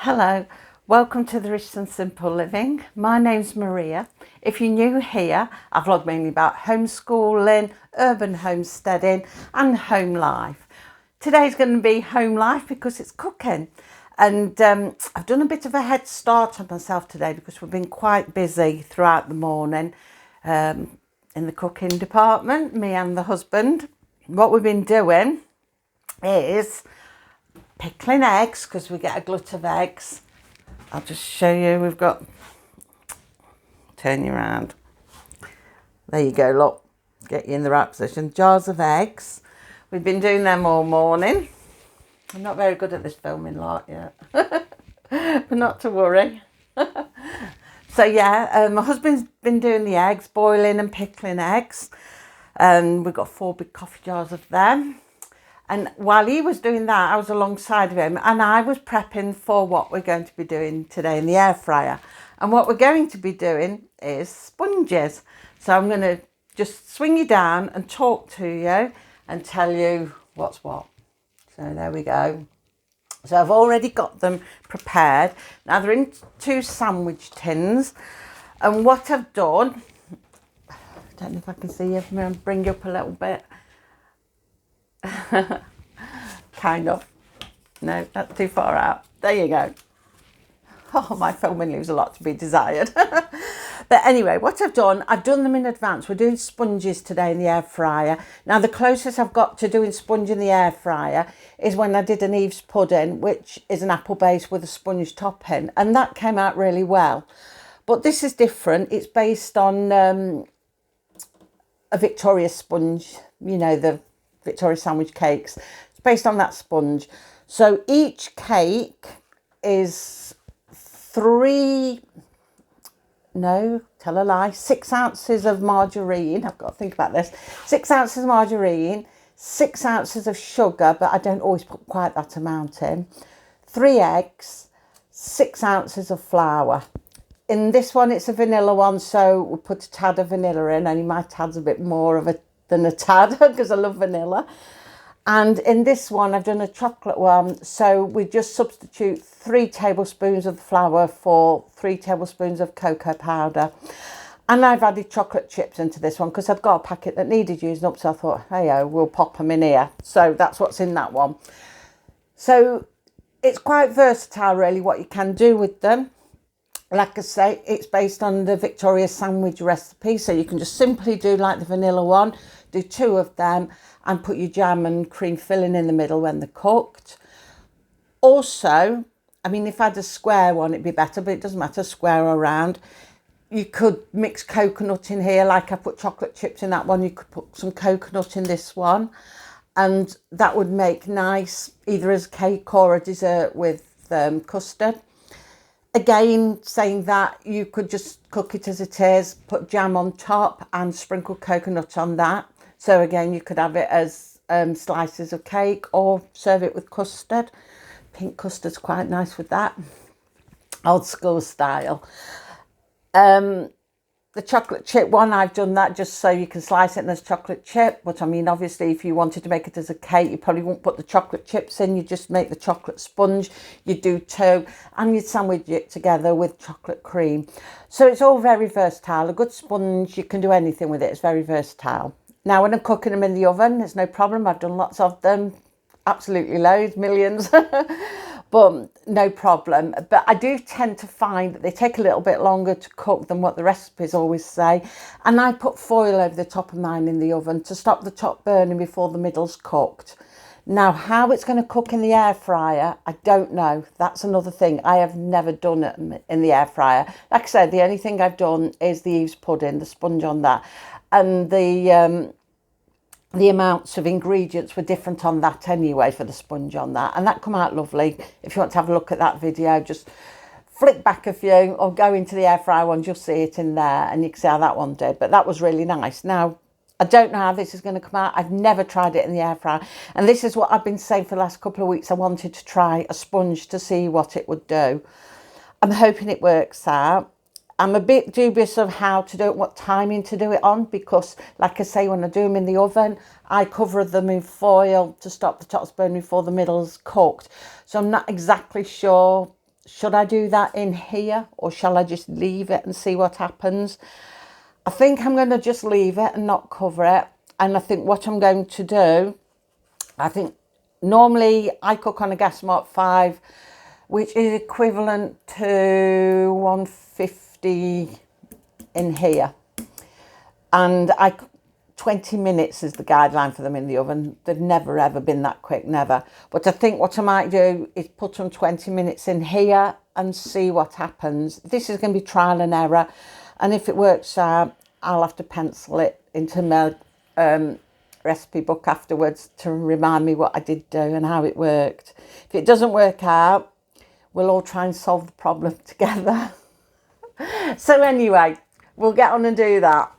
Hello, welcome to the Rich and Simple Living. My name's Maria. If you're new here, I vlog mainly about homeschooling, urban homesteading and home life. Today's going to be home life because it's cooking. And I've done a bit of a head start on myself today because we've been quite busy throughout the morning in the cooking department, me and the husband. What we've been doing is pickling eggs because we get a glut of eggs. I'll just show you. We've got, turn you around. There you go, look, get you in the right position. Jars of eggs. We've been doing them all morning. I'm not very good at this filming lot yet, but not to worry. So yeah, my husband's been doing the eggs, boiling and pickling eggs. And we've got 4 big coffee jars of them. And while he was doing that, I was alongside of him and I was prepping for what we're going to be doing today in the air fryer. And what we're going to be doing is sponges. So I'm going to just swing you down and talk to you and tell you what's what. So there we go. So I've already got them prepared. Now they're in 2 sandwich tins. And what I've done, I don't know if I can see you, I'm going to bring you up a little bit. Kind of. No, that's too far out. There you go. Oh, my filming leaves a lot to be desired. But anyway, what I've done them in advance. We're doing sponges today in the air fryer. Now, the closest I've got to doing sponge in the air fryer is when I did an Eve's pudding, which is an apple base with a sponge topping. And that came out really well. But this is different. It's based on a Victoria sponge, you know, the Victoria sandwich cakes. It's based on that sponge. So each cake is 6 ounces of margarine. I've got to think about this. 6 ounces of margarine, 6 ounces of sugar, but I don't always put quite that amount in. 3 eggs, 6 ounces of flour. In this one, it's a vanilla one, so we'll put a tad of vanilla in. Only my tad's a bit more than a tad because I love vanilla. And in this one, I've done a chocolate one. So we just substitute 3 tablespoons of the flour for 3 tablespoons of cocoa powder. And I've added chocolate chips into this one because I've got a packet that needed using up. So I thought, hey, we'll pop them in here. So that's what's in that one. So it's quite versatile, really, what you can do with them. Like I say, it's based on the Victoria sandwich recipe. So you can just simply do like the vanilla one, do 2 of them and put your jam and cream filling in the middle when they're cooked. Also, I mean, if I had a square one, it'd be better, but it doesn't matter, square or round. You could mix coconut in here, like I put chocolate chips in that one. You could put some coconut in this one. And that would make nice, either as cake or a dessert with custard. Again, saying that, you could just cook it as it is, put jam on top and sprinkle coconut on that. So again, you could have it as slices of cake or serve it with custard. Pink custard's quite nice with that, old school style. The chocolate chip one, I've done that just so you can slice it as chocolate chip. But I mean, obviously, if you wanted to make it as a cake, you probably won't put the chocolate chips in. You just make the chocolate sponge. You do 2 and you sandwich it together with chocolate cream. So it's all very versatile. A good sponge, you can do anything with it. It's very versatile. Now, when I'm cooking them in the oven, there's no problem. I've done lots of them, absolutely loads, millions. But no problem. But I do tend to find that they take a little bit longer to cook than what the recipes always say. And I put foil over the top of mine in the oven to stop the top burning before the middle's cooked. Now, how it's going to cook in the air fryer, I don't know. That's another thing. I have never done it in the air fryer. Like I said, the only thing I've done is the Eve's pudding, the sponge on that. And the amounts of ingredients were different on that anyway for the sponge on that, and that come out lovely. If you want to have a look at that video, just flick back a few or go into the air fryer one, you'll see it in there and you can see how that one did. But that was really nice. Now, I don't know how this is going to come out. I've never tried it in the air fryer, and this is what I've been saying for the last couple of weeks. I wanted to try a sponge to see what it would do. I'm hoping it works out. I'm a bit dubious of how to do it, what timing to do it on, because like I say, when I do them in the oven, I cover them in foil to stop the tops burning before the middle's cooked. So I'm not exactly sure should I do that in here or shall I just leave it and see what happens? I think I'm going to just leave it and not cover it. And I think what I'm going to do, I think normally I cook on a gas mark 5, which is equivalent to 150 in here. And 20 minutes is the guideline for them in the oven. They've never ever been that quick, never. But I think what I might do is put them 20 minutes in here and see what happens. This is going to be trial and error. And if it works out, I'll have to pencil it into my recipe book afterwards to remind me what I did do and how it worked. If it doesn't work out, we'll all try and solve the problem together. So anyway, we'll get on and do that.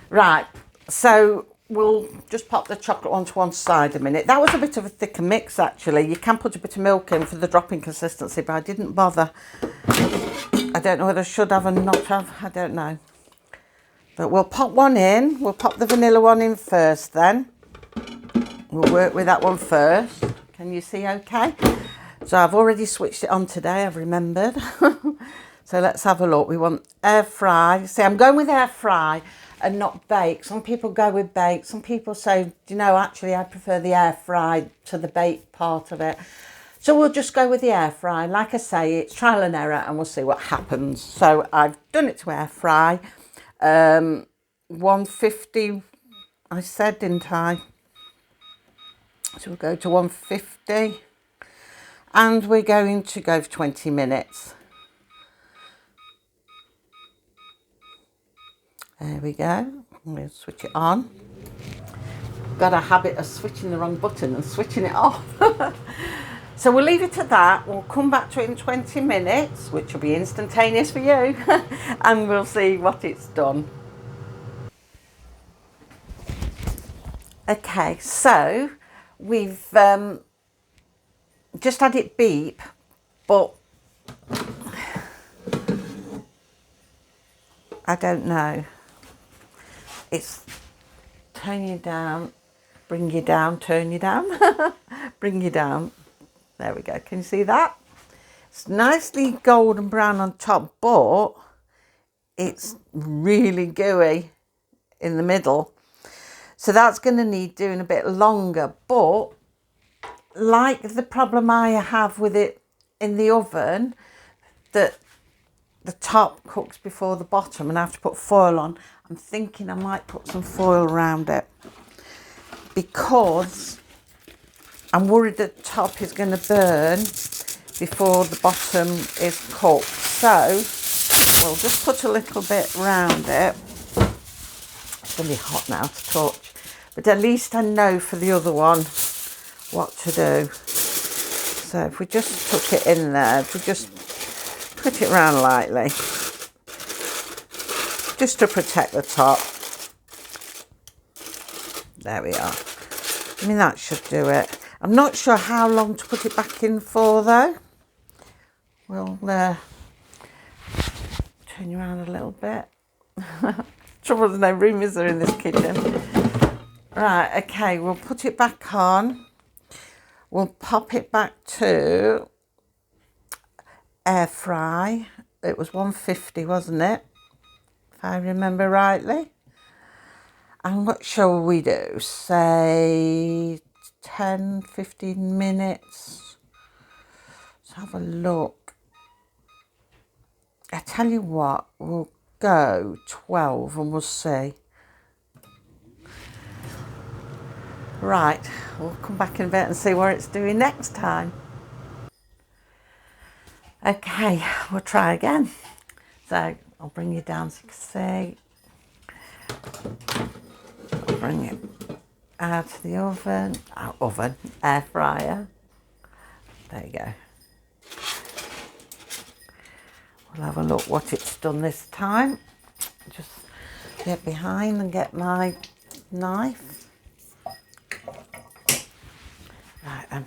Right, so we'll just pop the chocolate onto one side a minute. That was a bit of a thicker mix, actually. You can put a bit of milk in for the dropping consistency, but I didn't bother. I don't know whether I should have or not have. I don't know. But we'll pop one in. We'll pop the vanilla one in first then. We'll work with that one first. Can you see okay? So I've already switched it on today, I've remembered. So let's have a look. We want air fry. See, I'm going with air fry and not bake. Some people go with bake. Some people say, you know, actually I prefer the air fry to the bake part of it. So we'll just go with the air fry. Like I say, it's trial and error and we'll see what happens. So I've done it to air fry. 150, I said, didn't I? So we'll go to 150. And we're going to go for 20 minutes. There we go. I'm going to switch it on. Got a habit of switching the wrong button and switching it off. So we'll leave it at that. We'll come back to it in 20 minutes, which will be instantaneous for you. And we'll see what it's done. Okay, so we've just had it beep, but I don't know. It's turn you down, bring you down, turn you down, bring you down. There we go. Can you see that? It's nicely golden brown on top, but it's really gooey in the middle. So that's going to need doing a bit longer. But like the problem I have with it in the oven, that the top cooks before the bottom and I have to put foil on, I'm thinking I might put some foil around it because I'm worried the top is going to burn before the bottom is cooked. So we'll just put a little bit around it. It's going to be hot now to touch, but at least I know for the other one what to do. So if we just tuck it in there, if we just put it around lightly, just to protect the top. There we are. I mean, that should do it. I'm not sure how long to put it back in for though. We'll turn you around a little bit. Trouble, there's no room, is there, in this kitchen? Right, okay, we'll put it back on. We'll pop it back to air fry. It was 150, wasn't it? If I remember rightly. And what shall we do? Say 10, 15 minutes. Let's have a look. I tell you what, we'll go 12 and we'll see. Right, we'll come back in a bit and see what it's doing next time. Okay, we'll try again. So I'll bring you down so you can see. I'll bring it out of the oven, air fryer. There you go. We'll have a look what it's done this time. Just get behind and get my knife. Right then.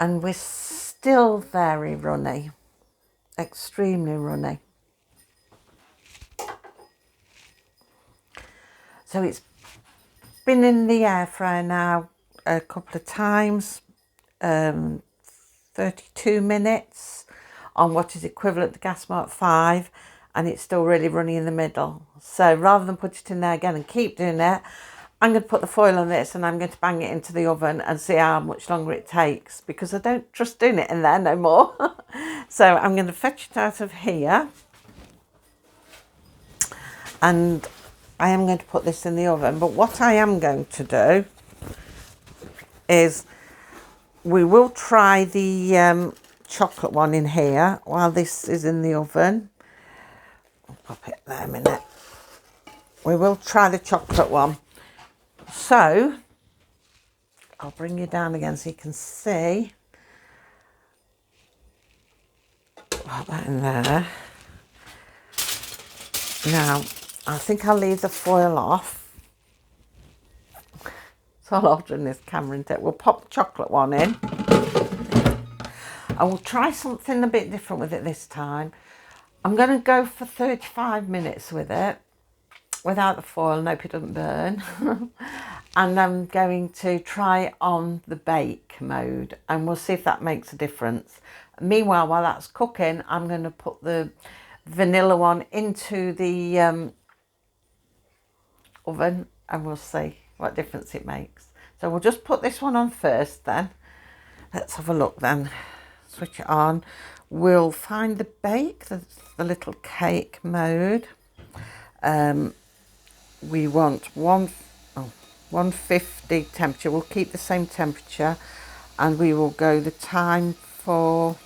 And we're still very runny, extremely runny. So it's been in the air fryer now a couple of times, 32 minutes on what is equivalent to gas mark 5, and it's still really runny in the middle. So rather than put it in there again and keep doing it, I'm going to put the foil on this and I'm going to bang it into the oven and see how much longer it takes, because I don't trust doing it in there no more. So I'm going to fetch it out of here, and I am going to put this in the oven. But what I am going to do is we will try the chocolate one in here while this is in the oven. I'll pop it there a minute. We will try the chocolate one. So I'll bring you down again so you can see. Put that in there. Now, I think I'll leave the foil off. So I'll altering this camera into it. We'll pop the chocolate one in. I will try something a bit different with it this time. I'm going to go for 35 minutes with it without the foil, and hope it doesn't burn. And I'm going to try on the bake mode, and we'll see if that makes a difference. Meanwhile, while that's cooking, I'm going to put the vanilla one into the oven, and we'll see what difference it makes. So we'll just put this one on first then. Let's have a look then. Switch it on. We'll find the bake, the little cake mode. We want 150 temperature. We'll keep the same temperature, and we will go the time for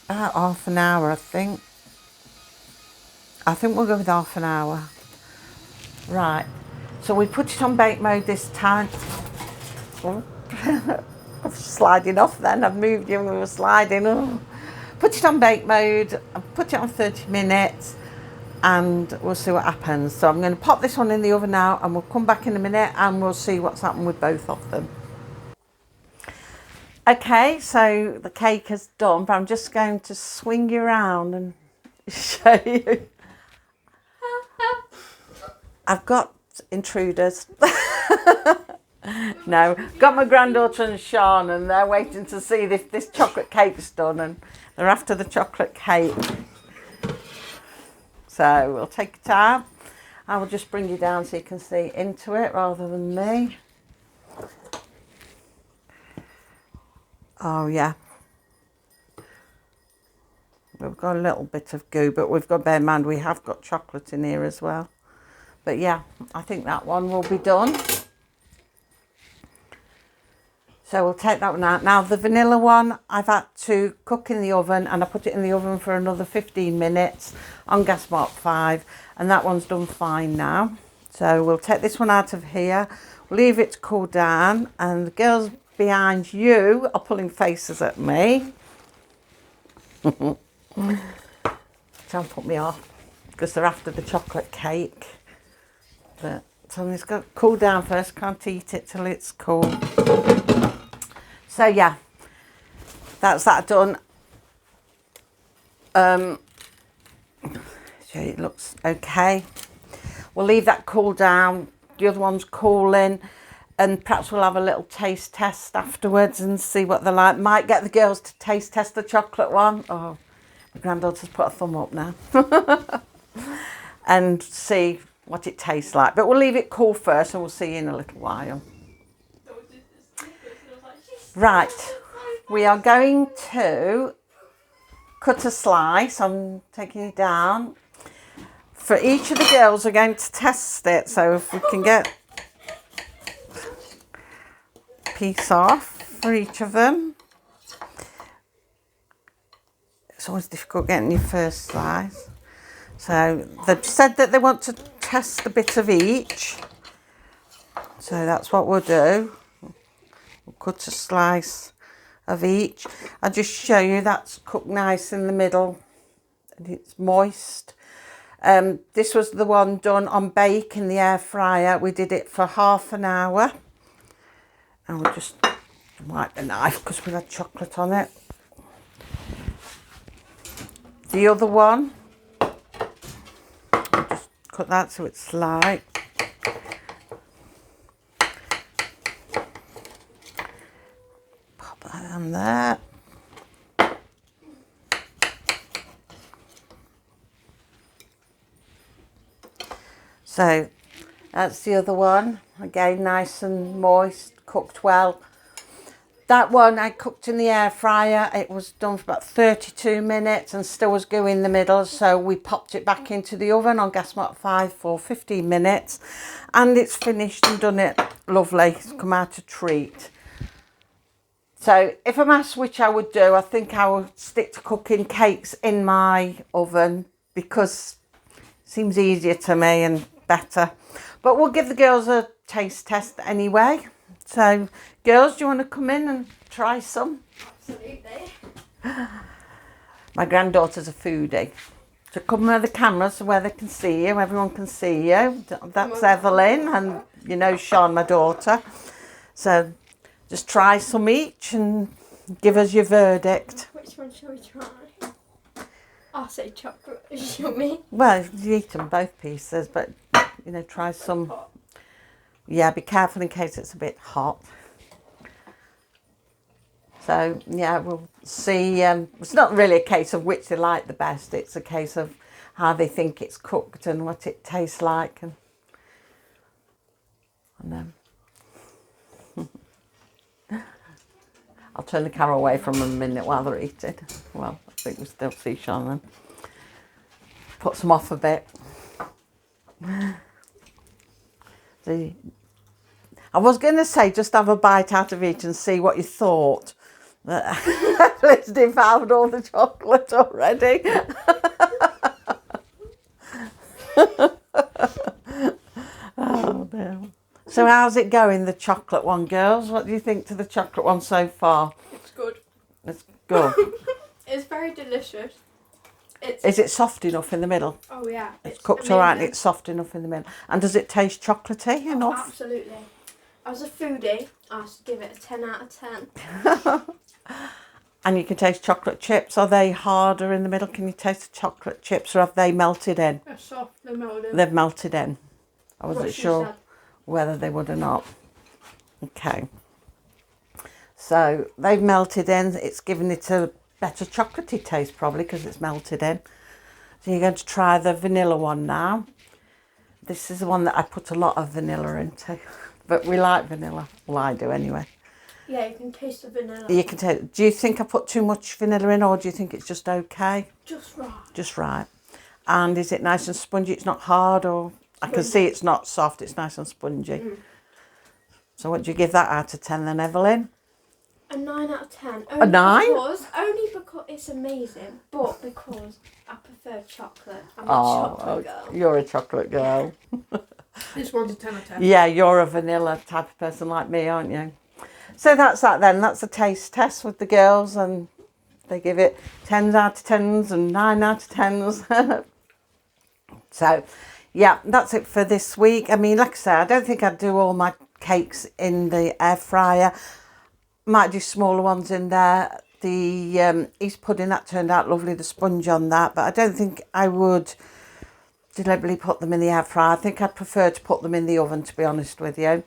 about half an hour, I think. I think we'll go with half an hour. Right, so we put it on bake mode this time. Oh. I'm sliding off then, I've moved you and we were sliding. Oh. Put it on bake mode, I've put it on 30 minutes, and we'll see what happens. So I'm going to pop this one in the oven now, and we'll come back in a minute and we'll see what's happened with both of them. Okay, so the cake is done, but I'm just going to swing you around and show you. I've got intruders. No, got my granddaughter and Sean, and they're waiting to see if this chocolate cake's done, and they're after the chocolate cake. So we'll take it out. I will just bring you down so you can see into it rather than me. Oh yeah. We've got a little bit of goo, but we've got, bear in mind, we have got chocolate in here as well. But yeah, I think that one will be done. So we'll take that one out. Now the vanilla one, I've had to cook in the oven, and I put it in the oven for another 15 minutes on gas mark 5, and that one's done fine now. So we'll take this one out of here, leave it to cool down, and the girls behind you are pulling faces at me. Trying to put me off because they're after the chocolate cake. But so it's got to cool down first, can't eat it till it's cool. So yeah, that's that done. So it looks okay. We'll leave that cool down. The other one's cooling, and perhaps we'll have a little taste test afterwards and see what they're like. Might get the girls to taste test the chocolate one. Oh, my granddaughter's put a thumb up now. And see what it tastes like. But we'll leave it cool first, and we'll see you in a little while. Right, we are going to cut a slice. I'm taking it down. For each of the girls, we're going to test it. So if we can get a piece off for each of them. It's always difficult getting your first slice. So they've said that they want to test a bit of each. So that's what we'll do. We'll cut a slice of each. I'll just show you that's cooked nice in the middle and it's moist. This was the one done on bake in the air fryer. We did it for half an hour. And we'll just wipe the knife because we've had chocolate on it. The other one, just cut that so it's light. And there. So that's the other one. Again, nice and moist, cooked well. That one I cooked in the air fryer. It was done for about 32 minutes and still was gooey in the middle. So we popped it back into the oven on gas mark 5 for 15 minutes. And it's finished and done it lovely. It's come out a treat. So if I'm asked which I would do, I think I would stick to cooking cakes in my oven because it seems easier to me and better. But we'll give the girls a taste test anyway. So, girls, do you want to come in and try some? Absolutely. My granddaughter's a foodie. So come where the camera so where they can see you, everyone can see you. That's Evelyn and you know Sean, my daughter. So just try some each and give us your verdict. Which one shall we try? I'll say chocolate is yummy. Well, you eat them both pieces, but you know, try some. Yeah, be careful in case it's a bit hot. So, yeah, we'll see. It's not really a case of which they like the best. It's a case of how they think it's cooked and what it tastes like. And I'll turn the camera away from them a minute while they're eating. Well, I think we still see Sean then. Puts them off a bit. See. I was going to say just have a bite out of each and see what you thought. It's devoured all the chocolate already. Oh no. So how's it going, the chocolate one, girls? What do you think to the chocolate one so far? It's good. It's good. It's very delicious. Is it soft enough in the middle? Oh yeah. It's cooked all right and it's soft enough in the middle. And does it taste chocolatey enough? Absolutely. As a foodie, I should give it a 10 out of 10. And you can taste chocolate chips. Are they harder in the middle? Can you taste the chocolate chips or have they melted in? They're soft, they're melted. They've melted in. I wasn't sure said. whether they would or not. Okay. So they've melted in. It's given it a better chocolatey taste probably because it's melted in. So you're going to try the vanilla one now. This is the one that I put a lot of vanilla into. But we like vanilla. Well, I do anyway. Yeah, you can taste the vanilla. You can taste. Do you think I put too much vanilla in or do you think it's just okay? Just right. Just right. And is it nice and spongy? It's not hard or... I can see it's not soft. It's nice and spongy. Mm. So what do you give that out of 10 then, Evelyn? A 9 out of 10. A 9? Only because it's amazing, but because I prefer chocolate. I'm a chocolate girl. You're a chocolate girl. This one's a 10 out of 10. Yeah, you're a vanilla type of person like me, aren't you? So that's that then. That's a taste test with the girls and they give it 10s out of 10s and 9 out of 10s. So, yeah, that's it for this week. I mean, like I said, I don't think I'd do all my cakes in the air fryer. Might do smaller ones in there. The East pudding, that turned out lovely, the sponge on that. But I don't think I would deliberately put them in the air fryer. I think I'd prefer to put them in the oven, to be honest with you.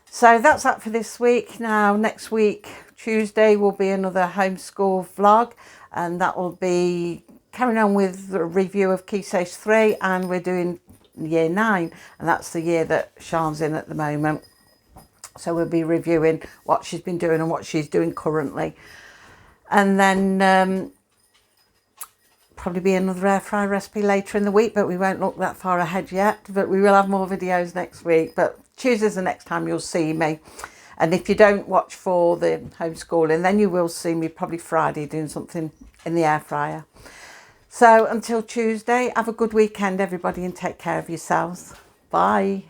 So that's that for this week. Now, next week, Tuesday, will be another homeschool vlog. And that will be carrying on with the review of Key Stage 3. And we're doing Year 9. And that's the year that Sian's in at the moment. So we'll be reviewing what she's been doing and what she's doing currently. And then probably be another air fryer recipe later in the week, but we won't look that far ahead yet. But we will have more videos next week. But Tuesday's the next time you'll see me. And if you don't watch for the homeschooling, then you will see me probably Friday doing something in the air fryer. So until Tuesday, have a good weekend, everybody, and take care of yourselves. Bye.